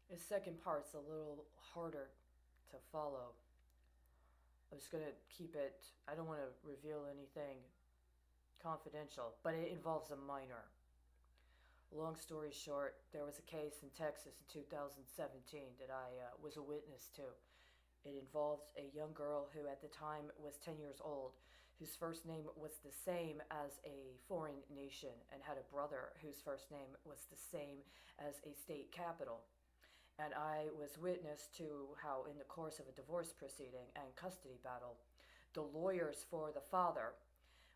The second part's a little harder to follow. I'm just gonna keep it, I don't want to reveal anything confidential, but it involves a minor. Long story short, there was a case in Texas in 2017 that I was a witness to. It involved a young girl who at the time was 10 years old, whose first name was the same as a foreign nation, and had a brother whose first name was the same as a state capital. And I was witness to how, in the course of a divorce proceeding and custody battle, the lawyers for the father,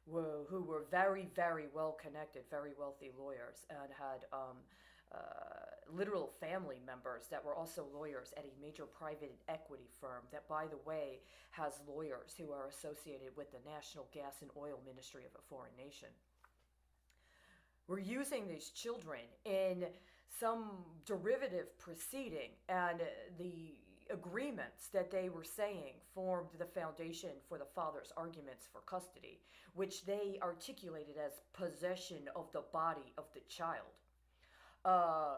who were very, very well connected, very wealthy lawyers, and had literal family members that were also lawyers at a major private equity firm that, by the way, has lawyers who are associated with the National Gas and Oil Ministry of a foreign nation. We're using these children in some derivative proceeding, and the agreements that they were saying formed the foundation for the father's arguments for custody, which they articulated as possession of the body of the child. Uh,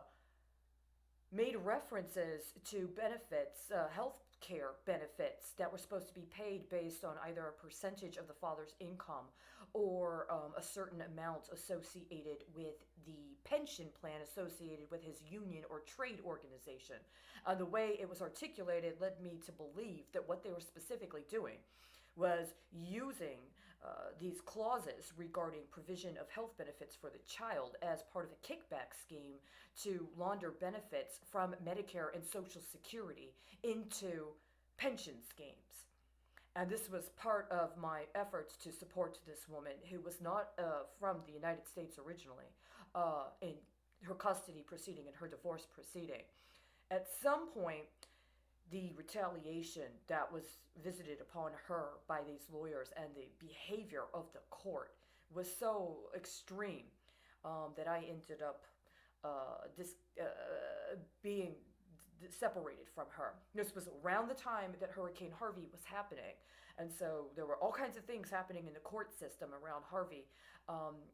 Made references to benefits, health care benefits that were supposed to be paid based on either a percentage of the father's income or a certain amount associated with the pension plan associated with his union or trade organization. The way it was articulated led me to believe that what they were specifically doing was using these clauses regarding provision of health benefits for the child as part of a kickback scheme to launder benefits from Medicare and Social Security into pension schemes. And this was part of my efforts to support this woman who was not from the United States originally in her custody proceeding and her divorce proceeding. At some point, the retaliation that was visited upon her by these lawyers and the behavior of the court was so extreme that I ended up being separated from her. This was around the time that Hurricane Harvey was happening. And so there were all kinds of things happening in the court system around Harvey,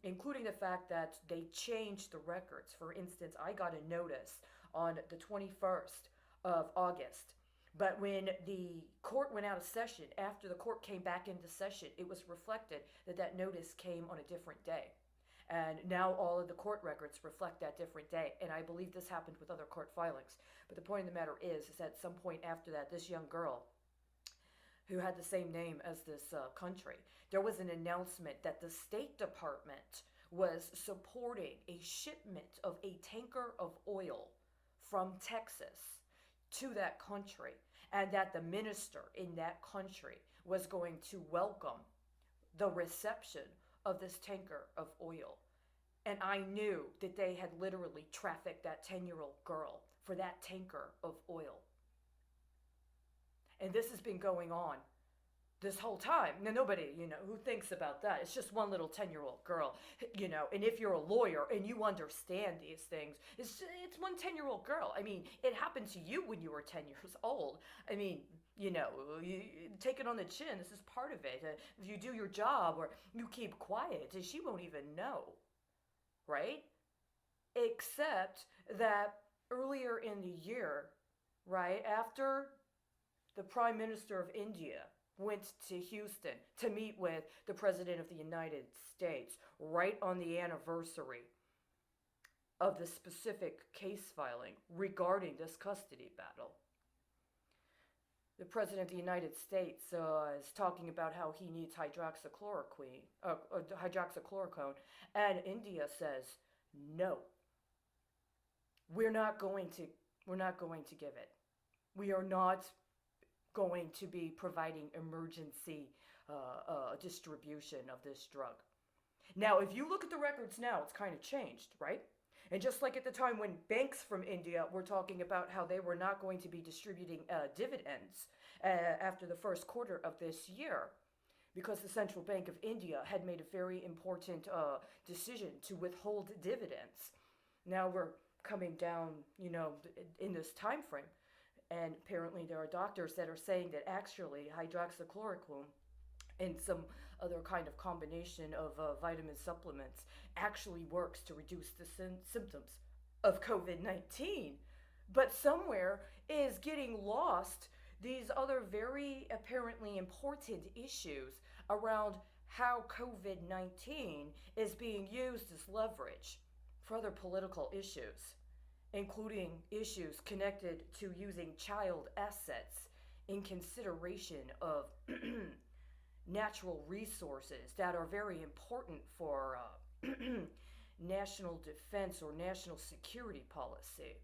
including the fact that they changed the records. For instance, I got a notice on the 21st of August. But when the court went out of session, after the court came back into session, it was reflected that that notice came on a different day. And now all of the court records reflect that different day. And I believe this happened with other court filings. But the point of the matter is that at some point after that, this young girl who had the same name as this country, there was an announcement that the State Department was supporting a shipment of a tanker of oil from Texas to that country, and that the minister in that country was going to welcome the reception of this tanker of oil. And I knew that they had literally trafficked that 10-year-old girl for that tanker of oil. And this has been going on this whole time. Now, nobody, who thinks about that. It's just one little 10-year-old girl, and if you're a lawyer and you understand these things, it's one 10-year-old girl. I mean, it happened to you when you were 10 years old. I mean, you take it on the chin. This is part of it. If you do your job or you keep quiet, she won't even know, right? Except that earlier in the year, right, after the Prime Minister of India went to Houston to meet with the President of the United States right on the anniversary of the specific case filing regarding this custody battle. The President of the United States is talking about how he needs hydroxychloroquine, and India says, no, we're not going to give it. We are not going to be providing emergency distribution of this drug. Now, if you look at the records now, it's kind of changed, right? And just like at the time when banks from India were talking about how they were not going to be distributing dividends after the first quarter of this year, because the Central Bank of India had made a very important decision to withhold dividends. Now we're coming down, in this time frame. And apparently there are doctors that are saying that actually hydroxychloroquine and some other kind of combination of vitamin supplements actually works to reduce the symptoms of COVID-19. But somewhere is getting lost these other very apparently important issues around how COVID 19 is being used as leverage for other political issues, including issues connected to using child assets in consideration of natural resources that are very important for national defense or national security policy.